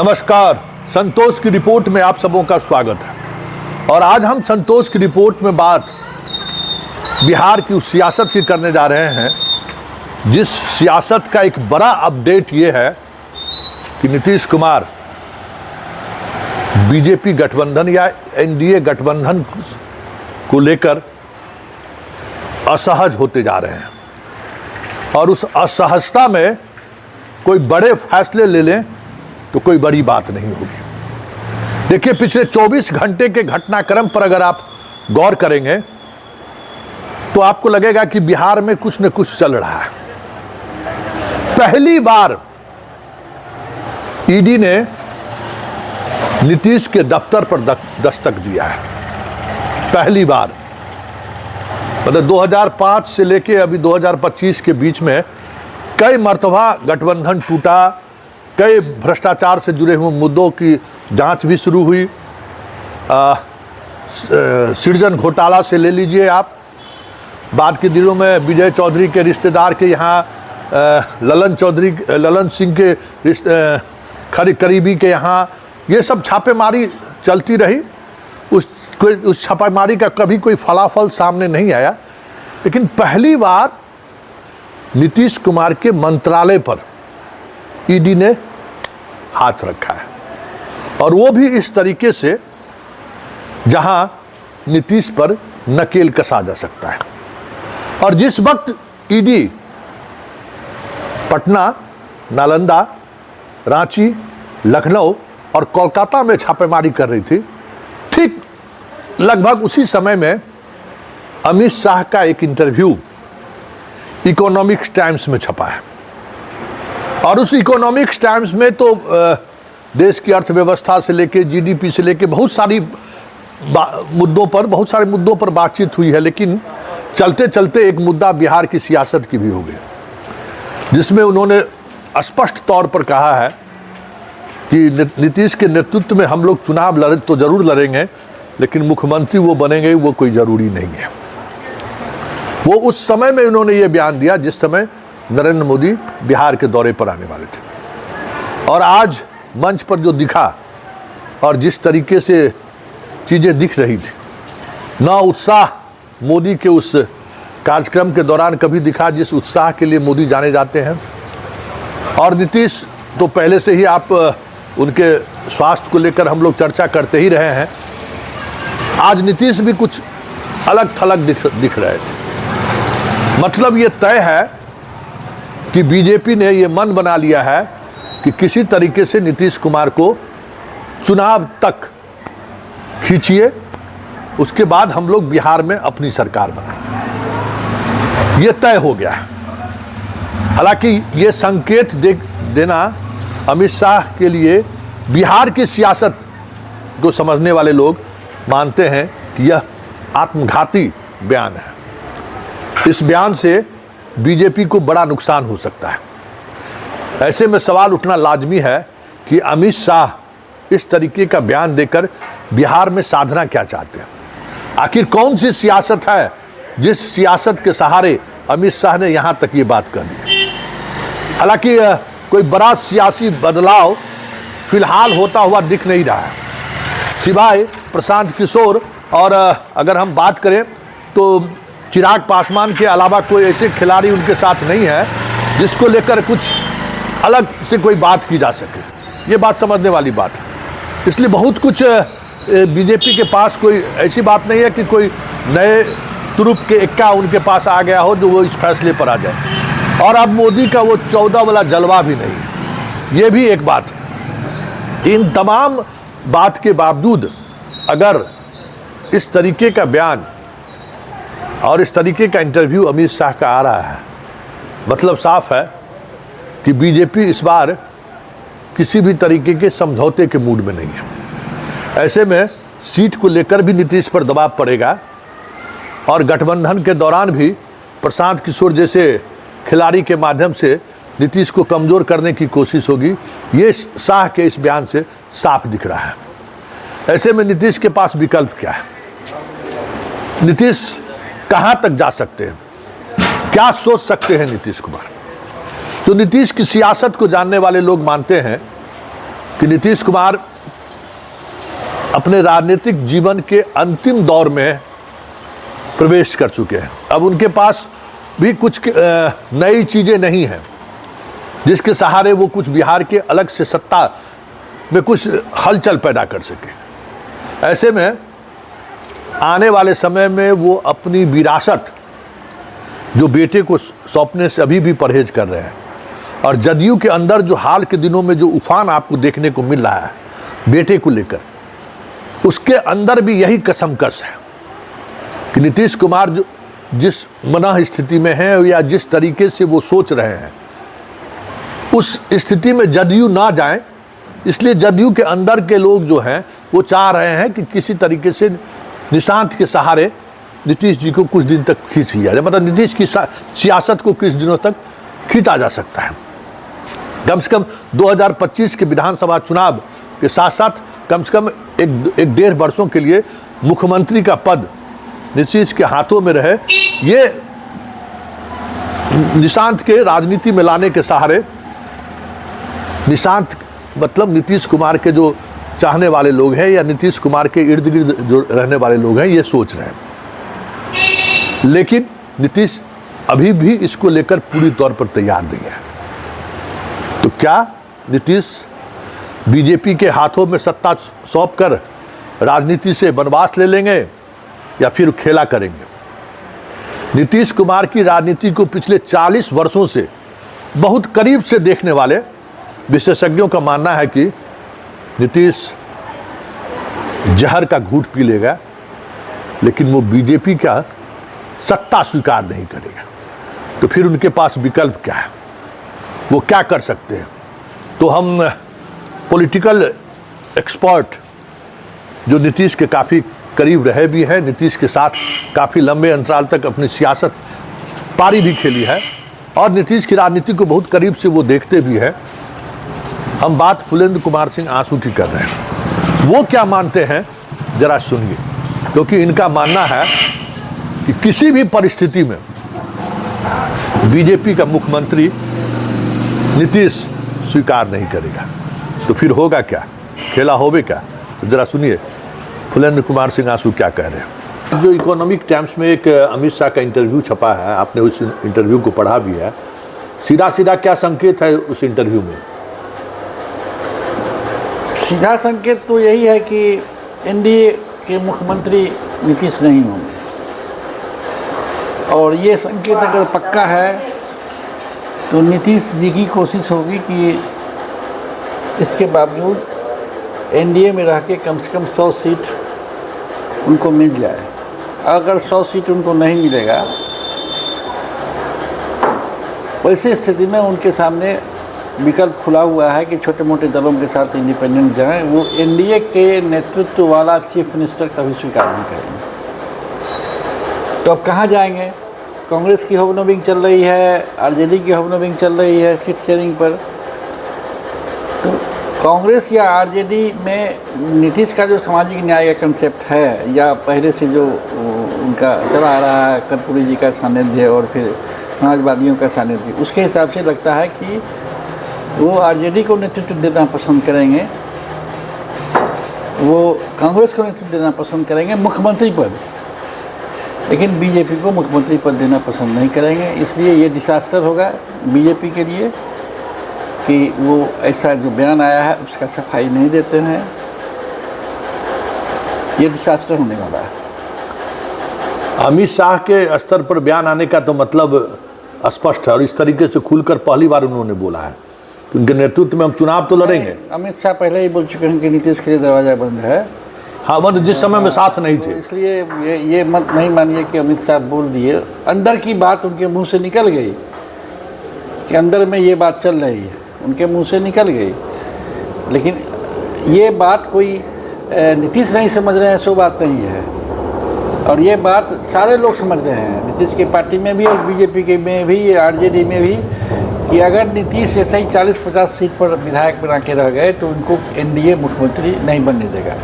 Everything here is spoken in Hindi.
नमस्कार, संतोष की रिपोर्ट में आप सबों का स्वागत है। और आज हम संतोष की रिपोर्ट में बात बिहार की उस सियासत की करने जा रहे हैं जिस सियासत का एक बड़ा अपडेट ये है कि नीतीश कुमार बीजेपी गठबंधन या एनडीए गठबंधन को लेकर असहज होते जा रहे हैं और उस असहजता में कोई बड़े फैसले ले लें तो कोई बड़ी बात नहीं होगी। देखिए, पिछले 24 घंटे के घटनाक्रम पर अगर आप गौर करेंगे तो आपको लगेगा कि बिहार में कुछ न कुछ चल रहा है। पहली बार ईडी ने नीतीश के दफ्तर पर दस्तक दिया है। पहली बार, मतलब 2005 से लेके अभी 2025 के बीच में कई मर्तबा गठबंधन टूटा, कई भ्रष्टाचार से जुड़े हुए मुद्दों की जांच भी शुरू हुई। सृजन घोटाला से ले लीजिए आप, बाद के दिनों में विजय चौधरी के रिश्तेदार के यहाँ ललन सिंह के करीबी के यहाँ ये सब छापेमारी चलती रही। उस छापेमारी का कभी कोई फलाफल सामने नहीं आया, लेकिन पहली बार नीतीश कुमार के मंत्रालय पर ईडी ने हाथ रखा है, और वो भी इस तरीके से जहां नीतीश पर नकेल कसा जा सकता है। और जिस वक्त ईडी पटना, नालंदा, रांची, लखनऊ और कोलकाता में छापेमारी कर रही थी, ठीक लगभग उसी समय में अमित शाह का एक इंटरव्यू इकोनॉमिक्स टाइम्स में छपा है। और उस इकोनॉमिक्स टाइम्स में तो देश की अर्थव्यवस्था से लेके जीडीपी से लेके बहुत सारे मुद्दों पर बातचीत हुई है, लेकिन चलते चलते एक मुद्दा बिहार की सियासत की भी हो गया, जिसमें उन्होंने स्पष्ट तौर पर कहा है कि नीतीश के नेतृत्व में हम लोग चुनाव तो जरूर लड़ेंगे, लेकिन मुख्यमंत्री वो बनेंगे वो कोई जरूरी नहीं है। वो उस समय में उन्होंने ये बयान दिया जिस समय नरेंद्र मोदी बिहार के दौरे पर आने वाले थे। और आज मंच पर जो दिखा और जिस तरीके से चीज़ें दिख रही थी, ना उत्साह मोदी के उस कार्यक्रम के दौरान कभी दिखा जिस उत्साह के लिए मोदी जाने जाते हैं। और नीतीश तो पहले से ही आप उनके स्वास्थ्य को लेकर हम लोग चर्चा करते ही रहे हैं। आज नीतीश भी कुछ अलग थलग दिख रहे थे। मतलब ये तय है कि बीजेपी ने ये मन बना लिया है कि किसी तरीके से नीतीश कुमार को चुनाव तक खींचिए, उसके बाद हम लोग बिहार में अपनी सरकार बनाएं। ये तय हो गया है। हालांकि ये संकेत देना अमित शाह के लिए बिहार की सियासत को समझने वाले लोग मानते हैं कि यह आत्मघाती बयान है। इस बयान से बीजेपी को बड़ा नुकसान हो सकता है। ऐसे में सवाल उठना लाजमी है कि अमित शाह इस तरीके का बयान देकर बिहार में साधना क्या चाहते हैं। आखिर कौन सी सियासत है जिस सियासत के सहारे अमित शाह ने यहाँ तक ये बात कर दी। हालांकि कोई बड़ा सियासी बदलाव फिलहाल होता हुआ दिख नहीं रहा है, सिवाय प्रशांत किशोर और अगर हम बात करें तो चिराग पासवान के अलावा कोई ऐसे खिलाड़ी उनके साथ नहीं है जिसको लेकर कुछ अलग से कोई बात की जा सके। ये बात समझने वाली बात है। इसलिए बहुत कुछ बीजेपी के पास कोई ऐसी बात नहीं है कि कोई नए तुरुप के इक्का उनके पास आ गया हो जो वो इस फैसले पर आ जाए। और अब मोदी का वो 14 वाला जलवा भी नहीं है। ये भी एक बात है। इन तमाम बात के बावजूद अगर इस तरीके का बयान और इस तरीके का इंटरव्यू अमित शाह का आ रहा है, मतलब साफ है कि बीजेपी इस बार किसी भी तरीके के समझौते के मूड में नहीं है। ऐसे में सीट को लेकर भी नीतीश पर दबाव पड़ेगा और गठबंधन के दौरान भी प्रशांत किशोर जैसे खिलाड़ी के माध्यम से नीतीश को कमज़ोर करने की कोशिश होगी। ये शाह के इस बयान से साफ दिख रहा है। ऐसे में नीतीश के पास विकल्प क्या है? नीतीश कहां तक जा सकते हैं? क्या सोच सकते हैं नीतीश कुमार? तो नीतीश की सियासत को जानने वाले लोग मानते हैं कि नीतीश कुमार अपने राजनीतिक जीवन के अंतिम दौर में प्रवेश कर चुके हैं। अब उनके पास भी कुछ नई चीजें नहीं हैं जिसके सहारे वो कुछ बिहार के अलग से सत्ता में कुछ हलचल पैदा कर सके। ऐसे में आने वाले समय में वो अपनी विरासत जो बेटे को सौंपने से अभी भी परहेज कर रहे हैं, और जदयू के अंदर जो हाल के दिनों में जो उफान आपको देखने को मिल रहा है बेटे को लेकर, उसके अंदर भी यही कसमकस है कि नीतीश कुमार जो जिस मनः स्थिति में हैं या जिस तरीके से वो सोच रहे हैं उस स्थिति में जदयू ना जाए, इसलिए जदयू के अंदर के लोग जो हैं वो चाह रहे हैं कि किसी तरीके से निशांत के सहारे नीतीश जी को कुछ दिन तक खींच लिया जाए, मतलब नीतीश की सियासत को कुछ दिनों तक खींचा जा सकता है। कम से कम 2025 के विधानसभा चुनाव के साथ साथ कम से कम एक डेढ़ वर्षों के लिए मुख्यमंत्री का पद नीतीश के हाथों में रहे, ये निशांत के राजनीति में लाने के सहारे, निशांत मतलब नीतीश कुमार के जो चाहने वाले लोग हैं या नीतीश कुमार के इर्द गिर्द जो रहने वाले लोग हैं ये सोच रहे हैं। लेकिन नीतीश अभी भी इसको लेकर पूरी तौर पर तैयार नहीं है। तो क्या नीतीश बीजेपी के हाथों में सत्ता सौंप कर राजनीति से वनवास ले लेंगे या फिर खेला करेंगे? नीतीश कुमार की राजनीति को पिछले 40 वर्षों से बहुत करीब से देखने वाले विशेषज्ञों का मानना है कि नीतीश जहर का घूंट पी लेगा लेकिन वो बीजेपी का सत्ता स्वीकार नहीं करेगा। तो फिर उनके पास विकल्प क्या है, वो क्या कर सकते हैं? तो हम पॉलिटिकल एक्सपर्ट जो नीतीश के काफ़ी करीब रहे भी हैं, नीतीश के साथ काफ़ी लंबे अंतराल तक अपनी सियासत पारी भी खेली है और नीतीश की राजनीति को बहुत करीब से वो देखते भी हैं, हम बात फुलेंद्र कुमार सिंह आंसू की कर रहे हैं। वो क्या मानते हैं जरा सुनिए, क्योंकि इनका मानना है कि किसी भी परिस्थिति में बीजेपी का मुख्यमंत्री नीतीश स्वीकार नहीं करेगा। तो फिर होगा क्या, खेला होवे क्या? तो जरा सुनिए फुलेंद्र कुमार सिंह आंसू क्या कह रहे हैं। जो इकोनॉमिक टाइम्स में एक अमित शाह का इंटरव्यू छपा है, आपने उस इंटरव्यू को पढ़ा भी है, सीधा सीधा क्या संकेत है उस इंटरव्यू में? सीधा संकेत तो यही है कि एनडीए के मुख्यमंत्री नीतीश नहीं होंगे, और ये संकेत अगर पक्का है तो नीतीश जी की कोशिश होगी कि इसके बावजूद एनडीए में रह के कम से कम 100 सीट उनको मिल जाए। अगर 100 सीट उनको नहीं मिलेगा, वैसी स्थिति में उनके सामने विकल्प खुला हुआ है कि छोटे मोटे दलों के साथ इंडिपेंडेंट जाएं। वो एनडीए के नेतृत्व वाला चीफ मिनिस्टर कभी स्वीकार नहीं करेंगे। तो अब कहाँ जाएंगे? कांग्रेस की होमनोबिंग चल रही है, आरजेडी की होमनोबिंग चल रही है सीट शेयरिंग पर। तो कांग्रेस या आरजेडी में नीतीश का जो सामाजिक न्याय का कंसेप्ट है या पहले से जो उनका चला आ रहा है, कर्पूरी जी का सानिध्य और फिर समाजवादियों का सानिध्य, उसके हिसाब से लगता है कि वो आरजेडी को नेतृत्व देना पसंद करेंगे, वो कांग्रेस को नेतृत्व देना पसंद करेंगे मुख्यमंत्री पद, लेकिन बीजेपी को मुख्यमंत्री पद देना पसंद नहीं करेंगे। इसलिए ये डिसास्टर होगा बीजेपी के लिए कि वो ऐसा जो बयान आया है उसका सफाई नहीं देते हैं। ये डिसास्टर होने वाला है। अमित शाह के स्तर पर बयान आने का तो मतलब स्पष्ट है और इस तरीके से खुलकर पहली बार उन्होंने बोला है कि उनके नेतृत्व में हम चुनाव तो लड़ेंगे। अमित शाह पहले ही बोल चुके हैं कि नीतीश के लिए दरवाजा बंद है। हाँ, मतलब जिस समय में साथ नहीं थे। इसलिए ये मत नहीं मानिए कि अमित शाह बोल दिए, अंदर की बात उनके मुंह से निकल गई कि अंदर में ये बात चल रही है, उनके मुंह से निकल गई। लेकिन ये बात कोई नीतीश नहीं समझ रहे हैं, सो बात नहीं है, और ये बात सारे लोग समझ रहे हैं, नीतीश की पार्टी में भी और बीजेपी के में भी, आरजेडी में भी, कि अगर नीतीश ऐसे ही 40-50 सीट पर विधायक बना के रह गए तो उनको एनडीए मुख्यमंत्री नहीं बनने देगा।